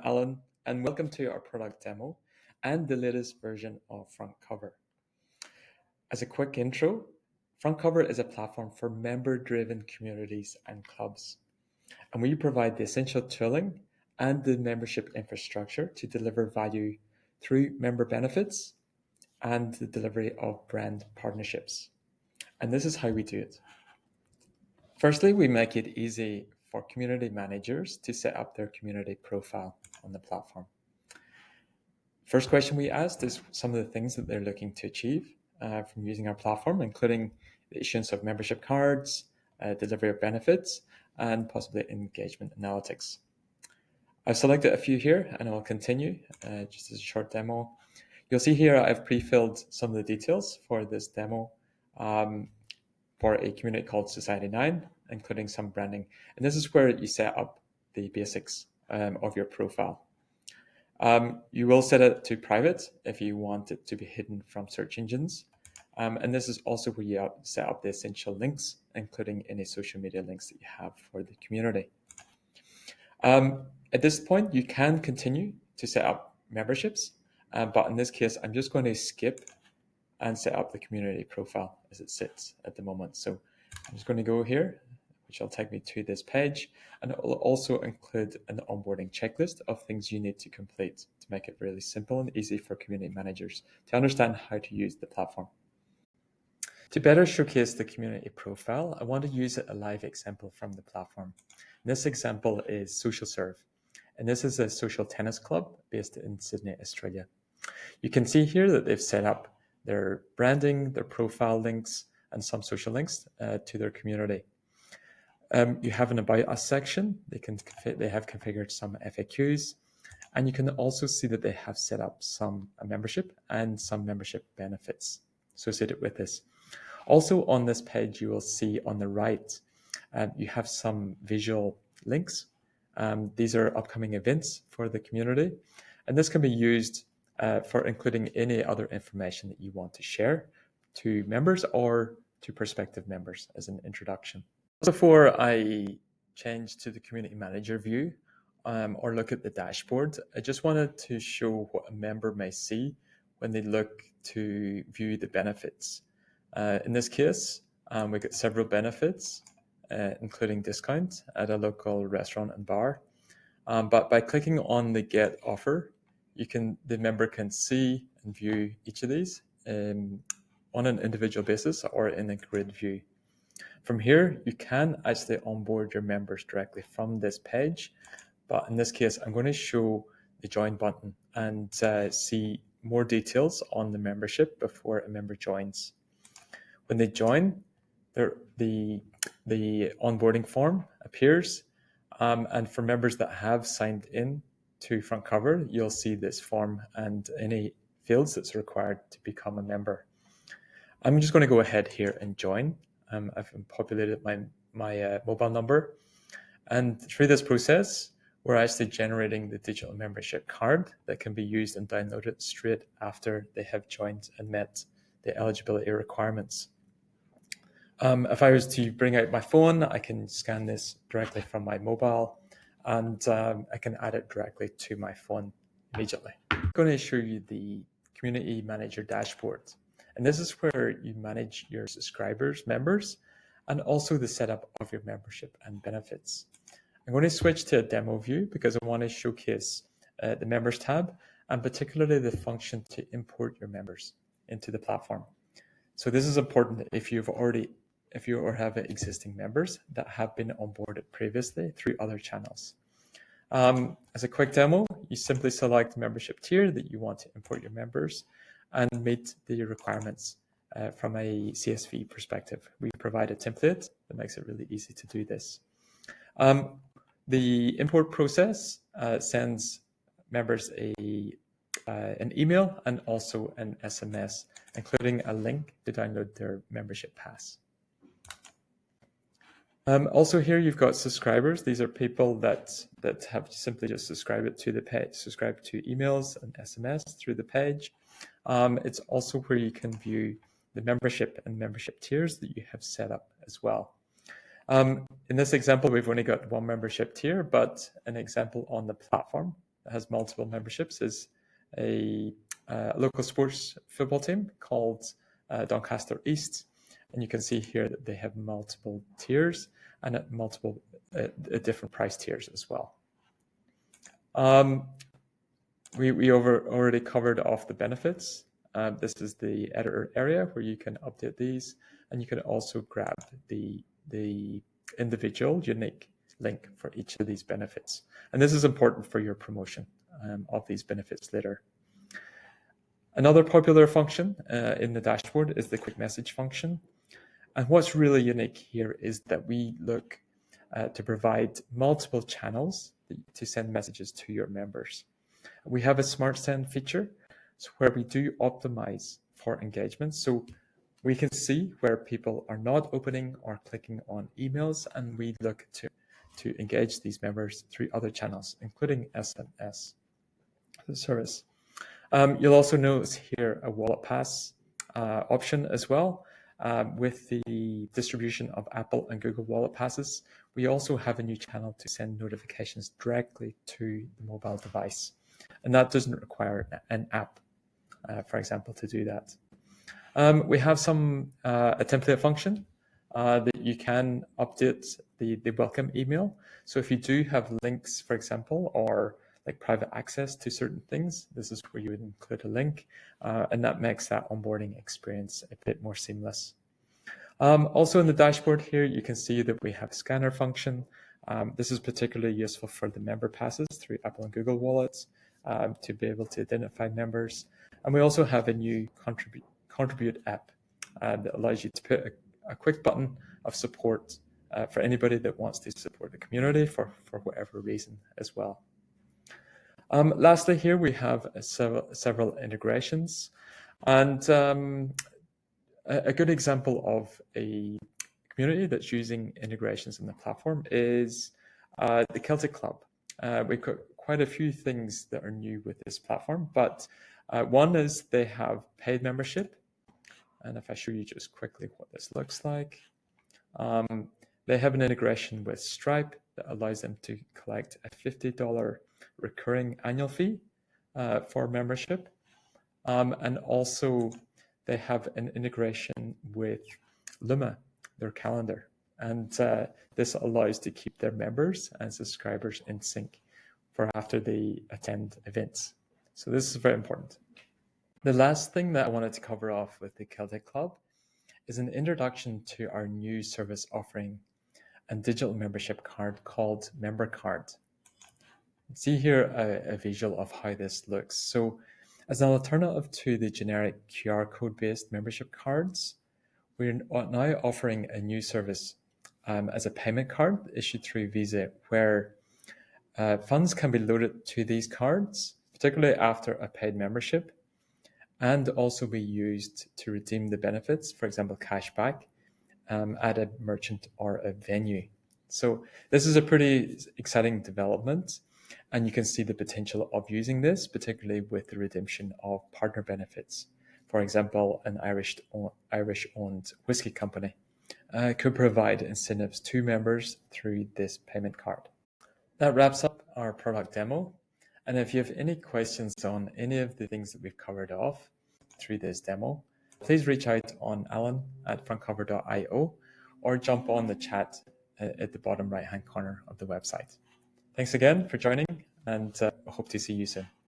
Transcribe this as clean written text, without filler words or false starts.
Alan, and welcome to our product demo and the latest version of Frontcover. As a quick intro, Frontcover is a platform for member-driven communities and clubs, and we provide the essential tooling and the membership infrastructure to deliver value through member benefits and the delivery of brand partnerships. And this is how we do it. Firstly, we make it easy for community managers to set up their community profile on the platform. First question we asked is some of the things that they're looking to achieve from using our platform, including the issuance of membership cards, delivery of benefits, and possibly engagement analytics. I've selected a few here and I'll continue just as a short demo. You'll see here I've pre-filled some of the details for this demo for a community called Society 9, including some branding. And this is where you set up the basics of your profile. You will set it to private if you want it to be hidden from search engines. And this is also where you set up the essential links, including any social media links that you have for the community. At this point, you can continue to set up memberships, but in this case, I'm just going to skip and set up the community profile as it sits at the moment. So I'm just going to go here, which will take me to this page, and it will also include an onboarding checklist of things you need to complete to make it really simple and easy for community managers to understand how to use the platform. To better showcase the community profile, I want to use a live example from the platform. This example is Social Serve, and this is a social tennis club based in Sydney, Australia. You can see here that they've set up their branding, their profile links, and some social links to their community. You have an About Us section. They have configured some FAQs, and you can also see that they have set up some membership and some membership benefits associated with this. Also on this page, you will see on the right, you have some visual links. These are upcoming events for the community, and this can be used for including any other information that you want to share to members or to prospective members as an introduction. Before I change to the community manager view or look at the dashboard, I just wanted to show what a member may see when they look to view the benefits. In this case, we get several benefits, including discounts at a local restaurant and bar. But by clicking on the Get Offer, the member can see and view each of these on an individual basis or in a grid view. From here, you can actually onboard your members directly from this page. But in this case, I'm going to show the Join button and see more details on the membership before a member joins. When they join, the onboarding form appears. And for members that have signed in to Frontcover, you'll see this form and any fields that's required to become a member. I'm just going to go ahead here and join. I've populated my mobile number. And through this process, we're actually generating the digital membership card that can be used and downloaded straight after they have joined and met the eligibility requirements. If I was to bring out my phone, I can scan this directly from my mobile, and I can add it directly to my phone immediately. I'm going to show you the Community Manager dashboard. And this is where you manage your subscribers, members, and also the setup of your membership and benefits. I'm going to switch to a demo view because I want to showcase the Members tab, and particularly the function to import your members into the platform. So this is important if you have existing members that have been onboarded previously through other channels. As a quick demo, you simply select the membership tier that you want to import your members and meet the requirements from a CSV perspective. We provide a template that makes it really easy to do this. The import process sends members an email and also an SMS, including a link to download their membership pass. Also here you've got subscribers. These are people that have simply just subscribed to the page, subscribe to emails and SMS through the page. It's also where you can view the membership and membership tiers that you have set up as well. In this example, we've only got one membership tier, but an example on the platform has multiple memberships is a local sports football team called Doncaster East. And you can see here that they have multiple tiers and at multiple different price tiers as well. We already covered off the benefits. This is the editor area where you can update these, and you can also grab the individual unique link for each of these benefits. And this is important for your promotion of these benefits later. Another popular function in the dashboard is the quick message function. And what's really unique here is that we look to provide multiple channels to send messages to your members. We have a smart send feature where we do optimize for engagement. So we can see where people are not opening or clicking on emails, and we look to engage these members through other channels, including SMS service. You'll also notice here a wallet pass option as well. With the distribution of Apple and Google Wallet passes, we also have a new channel to send notifications directly to the mobile device. And that doesn't require an app, for example, to do that. We have a template function that you can update the welcome email. So if you do have links, for example, or like private access to certain things, this is where you would include a link, and that makes that onboarding experience a bit more seamless. Also in the dashboard here, you can see that we have a scanner function. This is particularly useful for the member passes through Apple and Google wallets to be able to identify members. And we also have a new contribute app that allows you to put a quick button of support for anybody that wants to support the community for whatever reason as well. Lastly, here we have several integrations, and a good example of a community that's using integrations in the platform is the Celtic Club. We've got quite a few things that are new with this platform, but one is they have paid membership. And if I show you just quickly what this looks like, they have an integration with Stripe that allows them to collect a $50 recurring annual fee for membership. And also they have an integration with Luma, their calendar. And this allows to keep their members and subscribers in sync for after they attend events. So this is very important. The last thing that I wanted to cover off with the Celtic Club is an introduction to our new service offering and digital membership card called Member Card. See here a visual of how this looks. So as an alternative to the generic QR code-based membership cards, we're now offering a new service as a payment card issued through Visa, where funds can be loaded to these cards, particularly after a paid membership, and also be used to redeem the benefits, for example, cashback, at a merchant or a venue. So this is a pretty exciting development, and you can see the potential of using this, particularly with the redemption of partner benefits. For example, an Irish-owned whiskey company could provide incentives to members through this payment card. That wraps up our product demo. And if you have any questions on any of the things that we've covered off through this demo, please reach out on alan@frontcover.io or jump on the chat at the bottom right-hand corner of the website. Thanks again for joining, and I hope to see you soon.